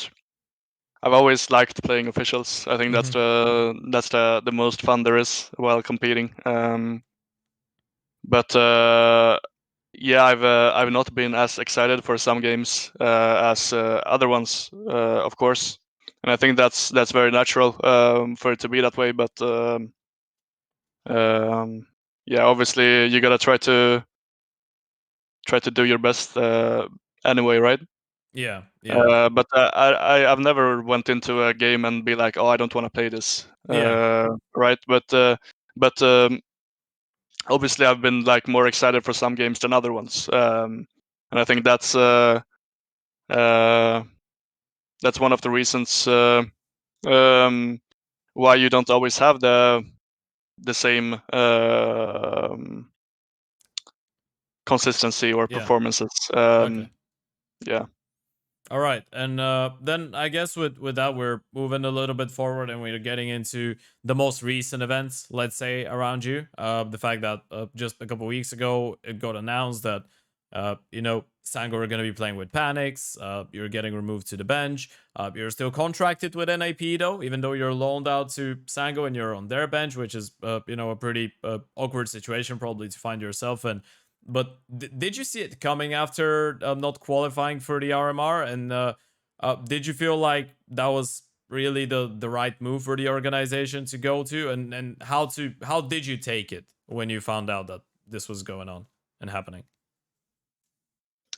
I've always liked playing officials. I think Mm-hmm. that's the most fun there is while competing. But yeah, I've not been as excited for some games as other ones, of course, and I think that's very natural for it to be that way. But um, yeah, obviously you gotta try to do your best anyway, right? Yeah. Yeah. But I've never went into a game and be like, oh, I don't want to play this, Yeah. right? But obviously I've been like more excited for some games than other ones, and I think uh, that's one of the reasons um, why you don't always have the same consistency or Yeah. performances. Okay. Yeah. All right, and then I guess with that we're moving a little bit forward, and we're getting into the most recent events. Let's say around you, the fact that just a couple weeks ago it got announced that Sangor are going to be playing with Panics. You're getting removed to the bench. You're still contracted with NIP though, even though you're loaned out to Sango and you're on their bench, which is a pretty awkward situation probably to find yourself in. But did you see it coming after not qualifying for the RMR? And did you feel like that was really the right move for the organization to go to? And how did you take it when you found out that this was going on and happening?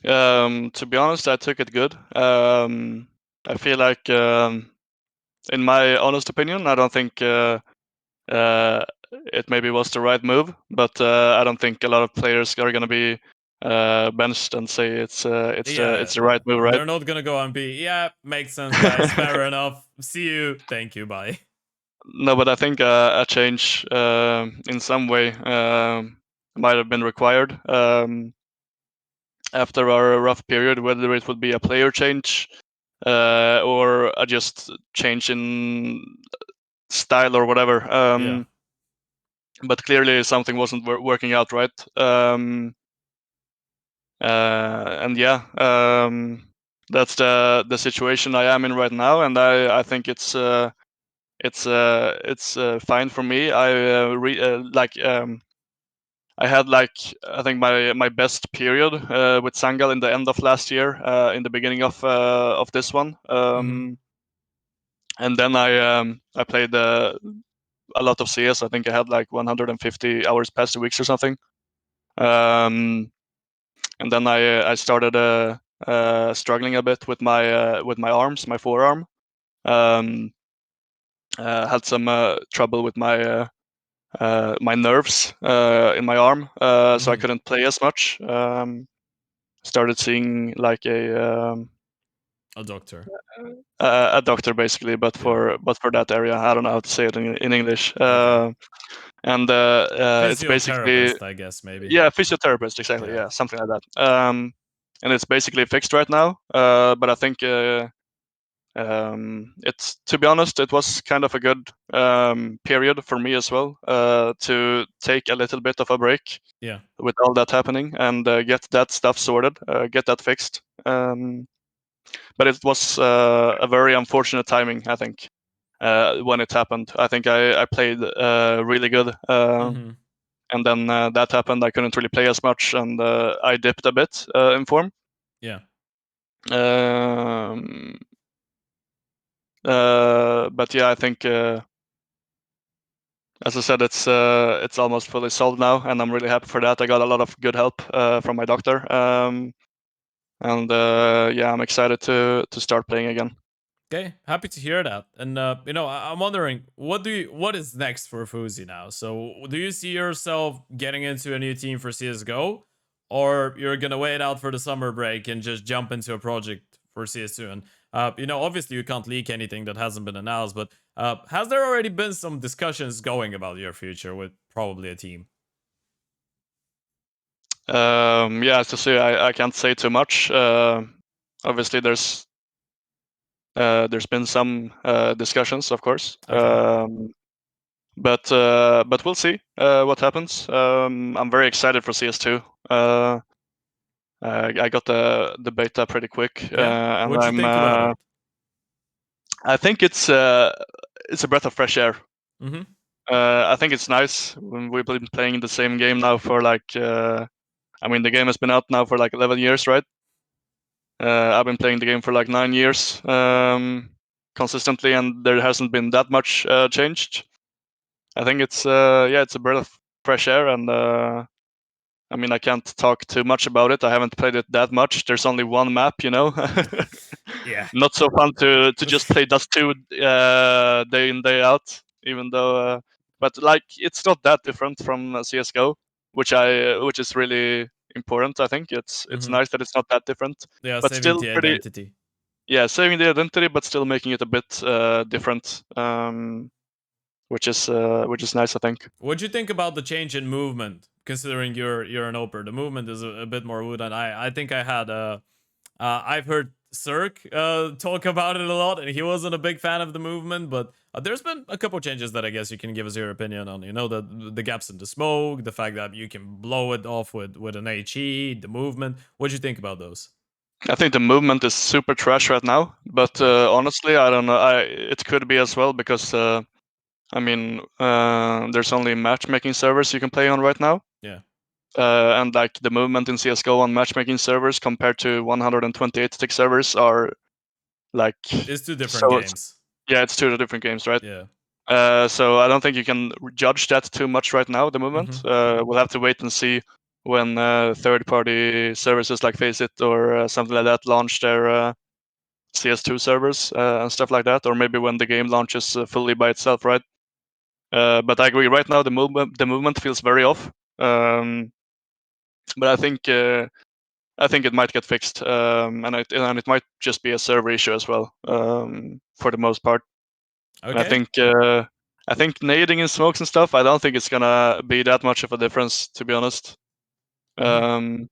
To be honest, I took it good. I feel like in my honest opinion, I don't think it maybe was the right move, but I don't think a lot of players are going to be benched and say it's the right move, right? They're not gonna go and be, yeah, makes sense, guys. Fair enough. See you. Thank you. Bye. No, but I think a change in some way might have been required after our rough period, whether it would be a player change or a just change in style or whatever. Yeah. But clearly something wasn't working out right. And yeah, that's the situation I am in right now, and I think it's fine for me. I had like I think my best period with Sangal in the end of last year, in the beginning of this one, Mm-hmm. and then I played a lot of CS. I think I had like 150 hours past 2 weeks or something. And then I started struggling a bit with my arms, my forearm. Um, had some trouble with my nerves in my arm, so I Mm-hmm. couldn't play as much. Started seeing like A doctor. a doctor basically, Yeah. but for that area, I don't know how to say it in English. Okay. And it's basically Physiotherapist, I guess, maybe. yeah, physiotherapist exactly, Yeah. yeah, something like that. And it's basically fixed right now. But I think it's to be honest, it was kind of a good period for me as well to take a little bit of a break Yeah. with all that happening and get that stuff sorted, get that fixed. But it was a very unfortunate timing, I think, when it happened. I think I played really good, Mm-hmm. and then that happened. I couldn't really play as much, and I dipped a bit in form. Yeah. Um, but yeah, I think as I said, it's almost fully solved now, and I'm really happy for that. I got a lot of good help from my doctor, and yeah, I'm excited to start playing again. Okay, happy to hear that. And I'm wondering, what is next for phzy now? So, do you see yourself getting into a new team for CS:GO, or you're gonna wait out for the summer break and just jump into a project for CS2? And obviously you can't leak anything that hasn't been announced, but has there already been some discussions going about your future with probably a team? Yeah, to say I can't say too much. Obviously, there's been some discussions, of course. Okay. But we'll see what happens. I'm very excited for CS2. I got the beta pretty quick, Yeah. and What'd you think about it? I think it's a breath of fresh air. Mm-hmm. I think it's nice when we've been playing the same game now for like I mean the game has been out now for like 11 years, right? I've been playing the game for like 9 years consistently, and there hasn't been that much changed. I think it's yeah, it's a breath of fresh air, and I mean I can't talk too much about it. I haven't played it that much. There's only one map, you know. Yeah. Not so fun to just play Dust 2 day in day out, even though. But like it's not that different from CS:GO, which is really important. I think it's Mm-hmm. nice that it's not that different, Yeah, but saving still the pretty identity. yeah, saving the identity, but still making it a bit different, which is nice, I think. What'd you think about the change in movement? Considering you're an oper, the movement is a bit more wood, and I think I had I've heard Cirque talk about it a lot, and he wasn't a big fan of the movement. But there's been a couple changes that I guess you can give us your opinion on. The gaps in the smoke, the fact that you can blow it off with an HE, the movement. What'd you think about those? I think the movement is super trash right now, but Yeah, honestly, I don't know. It could be as well because I mean there's only matchmaking servers you can play on right now. yeah, And like the movement in CS:GO on matchmaking servers compared to 128 tick servers are like it's two different so games. yeah, it's two different games, right? Yeah. So I don't think you can judge that too much right now. The Mm-hmm. movement, we'll have to wait and see when third-party services like Faceit or something like that launch CS2 servers and stuff like that, or maybe when the game launches fully by itself, right? But I agree. Right now, the movement feels very off. But I think it might get fixed, and it might just be a server issue as well, for the most part. And Okay. I think nading in smokes and stuff, I don't think it's gonna be that much of a difference, to be honest. Mhm.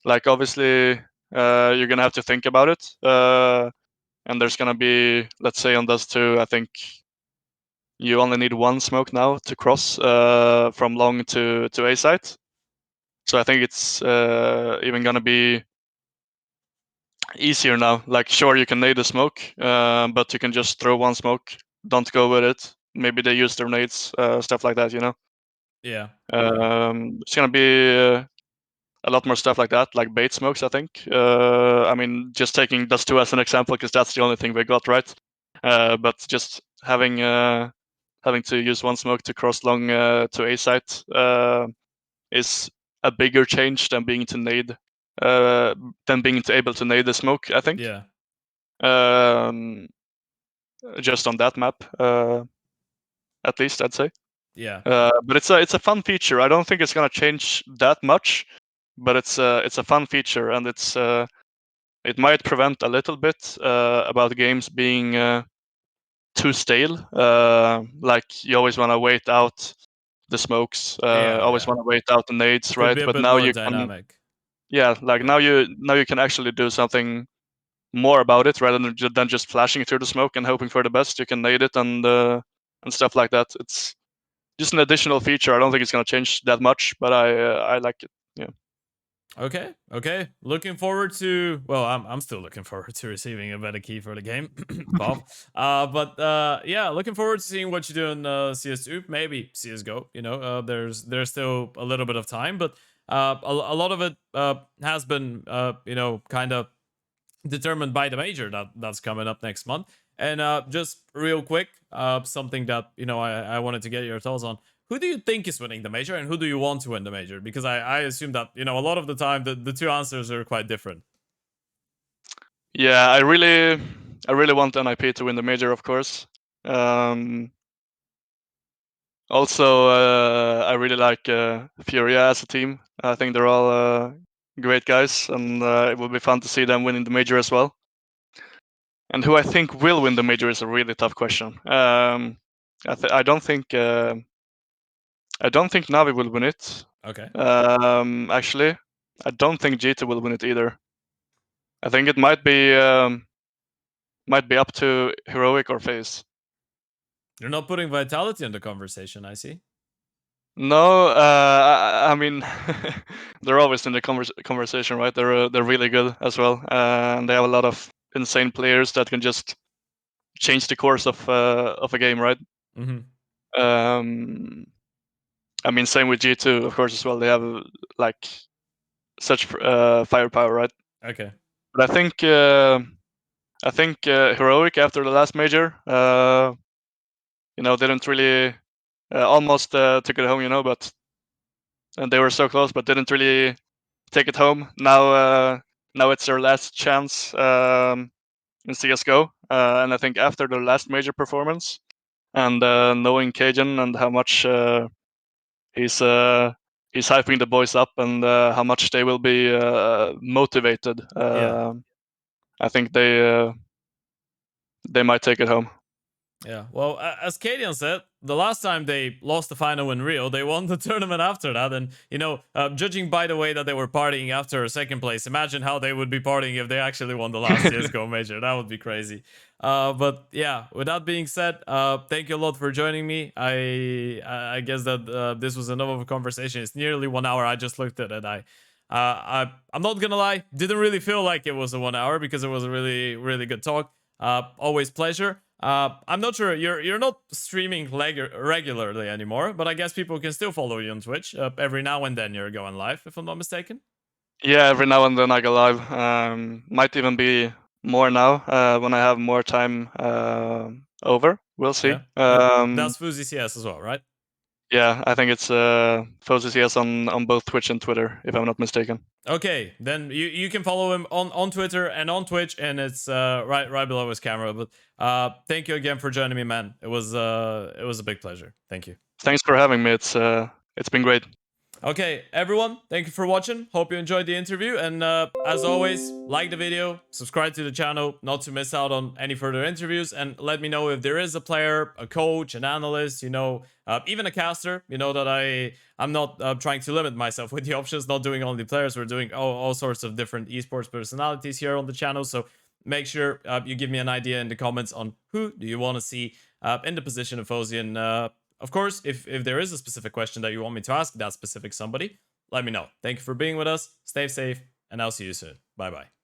Like obviously, you're gonna have to think about it, and there's gonna be, let's say on those two, I think you only need one smoke now to cross from long to A site. So I think it's even gonna be easier now. Like sure, you can nade a smoke, but you can just throw one smoke. Don't go with it. Maybe they use their nades, stuff like that. You know. Yeah. Yeah. It's gonna be a lot more stuff like that, like bait smokes. I think. I mean, just taking those two as an example, because that's the only thing we got right. But just having to use one smoke to cross long to A site is a bigger change than being to nade, than being able to nade the smoke. I think. Yeah. Um, just on that map, at least I'd say. Yeah. But it's a fun feature. I don't think it's gonna change that much, but it's a fun feature, and it might prevent a little bit about games being too stale. Like you always want to wait out the smokes, Yeah. always Yeah. want to wait out the nades, Could right? be a But bit now more you can, dynamic. yeah, like Yeah. now you can actually do something more about it rather than just flashing through the smoke and hoping for the best. You can nade it and stuff like that. It's just an additional feature. I don't think it's gonna change that much, but I like it. Yeah. Okay, okay. Looking forward to. Well, I'm still looking forward to receiving a better key for the game. Cough. But yeah, looking forward to seeing what you do in CS2. Maybe CS:GO. You know, there's still a little bit of time, but a lot of it has been you know, kind of determined by the major that's coming up next month. And just real quick, something that you know I wanted to get your thoughts on. Who do you think is winning the major, and who do you want to win the major? Because I assume that you know a lot of the time the two answers are quite different. Yeah, I really want NIP to win the major, of course. Um, Also, I really like Furia as a team. I think they're all great guys, and it will be fun to see them winning the major as well. And who I think will win the major is a really tough question. I don't think Navi will win it. Okay, Actually, I don't think G2 will win it either. I think it might be up to Heroic or FaZe. you're not putting vitality in the conversation. I see. No, I mean they're always in the conversation, right? They're really good as well, and they have a lot of insane players that can just change the course of a game, right? Mm-hmm. Um, I mean, same with G2, of course, as well. They have like such firepower, right? Okay. But I think Heroic after the last major, you know, didn't really almost took it home, you know, but and they were so close, but didn't really take it home. Now it's their last chance in CS:GO, and I think after their last major performance, and knowing Cajun and how much he's he's hyping the boys up, and how much they will be motivated, Yeah. I think they might take it home. Yeah, well, as Kadian said, the last time they lost the final in Rio, they won the tournament after that. And, you know, judging by the way that they were partying after second place, imagine how they would be partying if they actually won the last CSGO major. That would be crazy. But yeah, with that being said, thank you a lot for joining me. I guess that this was enough of a conversation. It's nearly 1 hour. I just looked at it. I'm not gonna lie, didn't really feel like it was a 1 hour because it was a really, really good talk. Always pleasure. I'm not sure you're not streaming regularly anymore, but I guess people can still follow you on Twitch. Every now and then you're going live, if I'm not mistaken. Yeah, every now and then I go live. Might even be more now when I have more time over. We'll see. Yeah, but that's phzy CS as well, right? Yeah, I think it's phzy CS on both Twitch and Twitter, if I'm not mistaken. Okay, then you can follow him on Twitter and on Twitch, and it's right below his camera. But thank you again for joining me, man. It was a big pleasure. Thank you. Thanks for having me. It's been great. Okay, everyone, thank you for watching. Hope you enjoyed the interview. And as always, like the video, subscribe to the channel, not to miss out on any further interviews. And let me know if there is a player, a coach, an analyst, even a caster. You know that I'm not trying to limit myself with the options, not doing only players. We're doing all sorts of different esports personalities here on the channel. So make sure you give me an idea in the comments on who do you want to see in the position of phzy. And of course, if there is a specific question that you want me to ask that specific somebody, let me know. Thank you for being with us. Stay safe, and I'll see you soon. Bye-bye.